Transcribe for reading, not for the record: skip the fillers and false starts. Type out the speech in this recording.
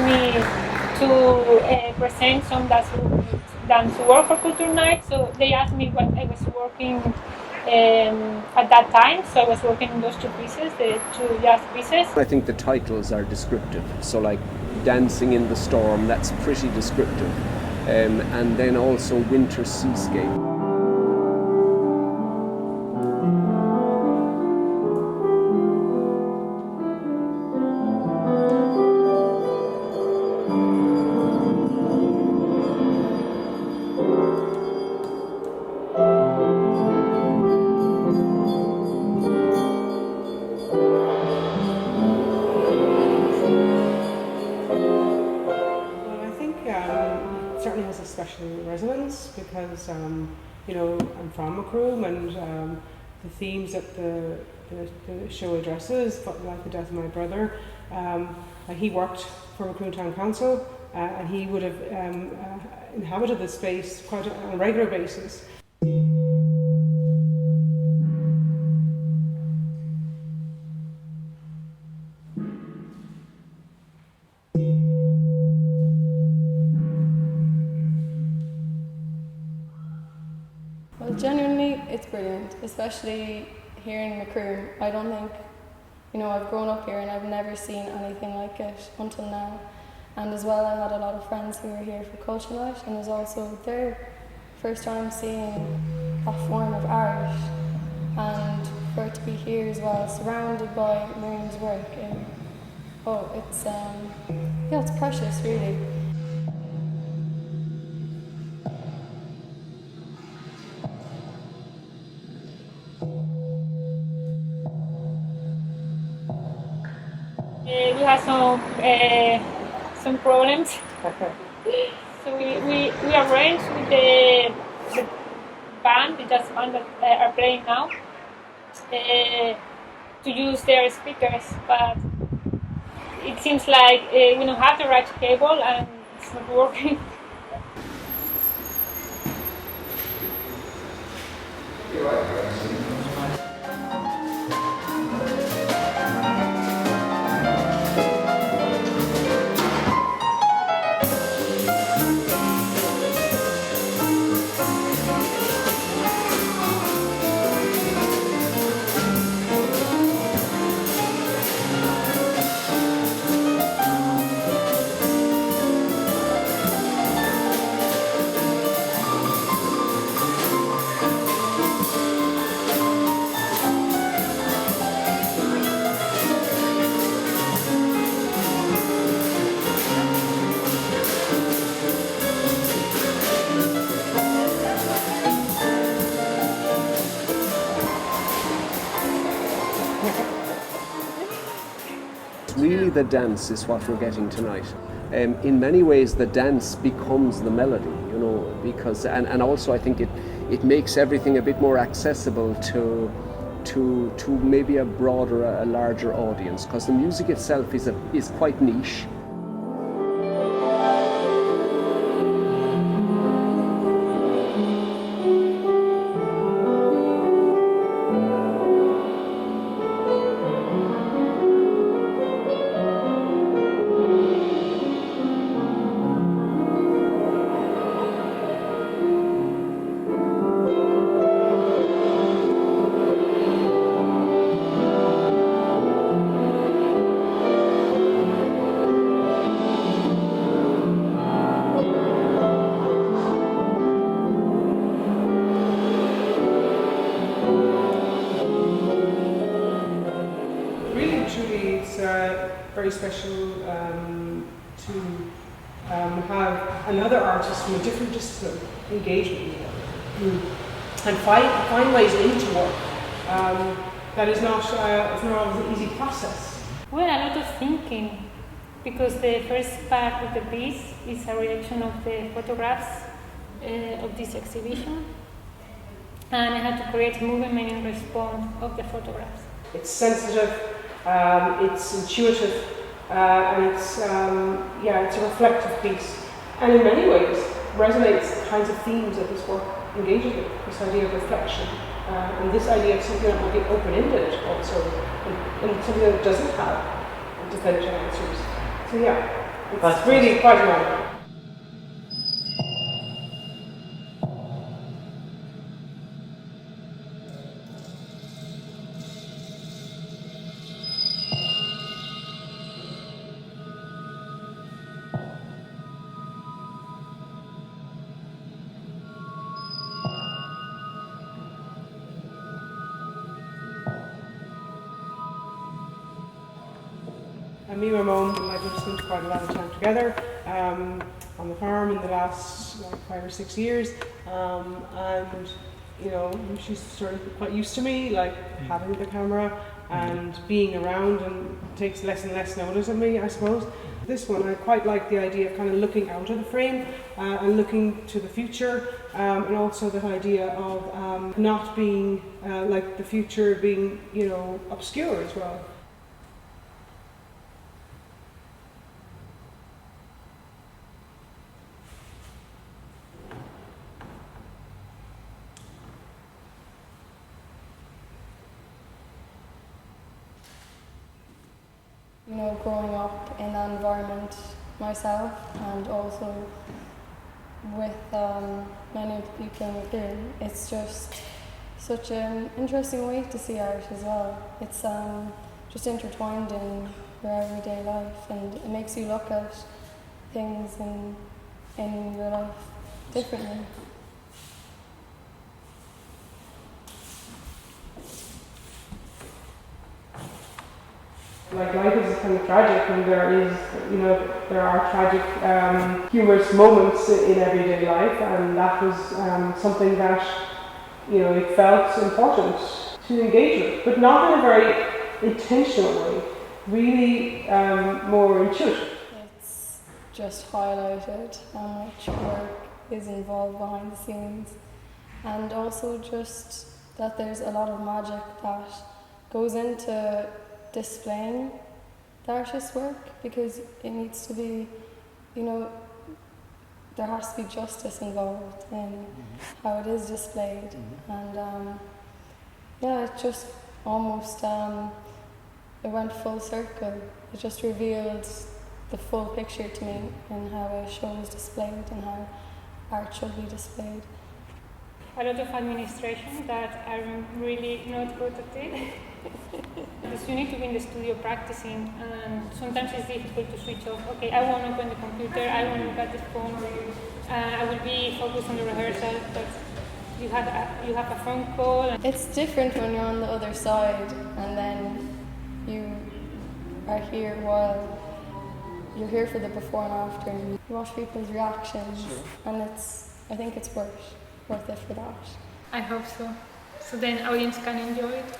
me to present some dance work for Culture Night. So they asked me what I was working at that time. So I was working on those two pieces, the two jazz pieces. I think the titles are descriptive. So like Dancing in the Storm, that's pretty descriptive. And then also Winter Seascape. Certainly has a special resonance because you know, I'm from Macroom, and the themes that the show addresses, like the death of my brother, he worked for Macroom Town Council, and he would have inhabited this space quite on a regular basis. Well, genuinely, it's brilliant, especially here in Macroom. I don't think, you know, I've grown up here and I've never seen anything like it until now. And as well, I had a lot of friends who were here for Culture Night, and it was also their first time seeing that form of art. And for it to be here as well, surrounded by Miriam's work, it's precious, really. We had some problems. So we arranged with the band, the jazz band that are playing now, to use their speakers, but it seems like we don't have the right cable and it's not working. Really, the dance is what we're getting tonight. In many ways, the dance becomes the melody, you know, because and also I think it makes everything a bit more accessible to maybe a broader, a larger audience, because the music itself is quite niche. Very special to have another artist from a different discipline engage with you and find ways into work. That is not it's not always an easy process. Well, a lot of thinking, because the first part of the piece is a reaction of the photographs of this exhibition, and I had to create movement in response of the photographs. It's sensitive. It's intuitive, and it's a reflective piece, and in many ways resonates the kinds of themes that this work engages with. This idea of reflection, and this idea of something that might be open-ended also, and something that doesn't have definitive answers. So yeah, It's really quite remarkable. And me and my mum and I've spent quite a lot of time together on the farm in the last 5 or 6 years, and you know, she's sort of quite used to me having the camera and being around, and takes less and less notice of me, I suppose. This one, I quite like the idea of kind of looking out of the frame and looking to the future, and also the idea of not being the future being, you know, obscure as well. You know, growing up in that environment myself, and also with many of the people in Macroom, it's just such an interesting way to see art as well. It's just intertwined in your everyday life, and it makes you look at things in your life differently. Life is kind of tragic, and there are tragic, humorous moments in everyday life, and that was something that, you know, it felt important to engage with, but not in a very intentional way, really more intuitive. It's just highlighted how much work is involved behind the scenes, and also just that there's a lot of magic that goes into displaying the artist's work, because it needs to be, you know, there has to be justice involved in how it is displayed, and it just almost it went full circle. It just revealed the full picture to me in how a show is displayed and how art should be displayed. A lot of administration that I'm really not good at it. Because you need to be in the studio practicing, and sometimes it's difficult to switch off. Okay, I want to open the computer, I want to look at the phone, I will be focused on the rehearsal, but you have a phone call. It's different when you're on the other side, and then you are here while you're here for the before and after, and you watch people's reactions, and I think it's worth it for that. I hope so. So then audience can enjoy it.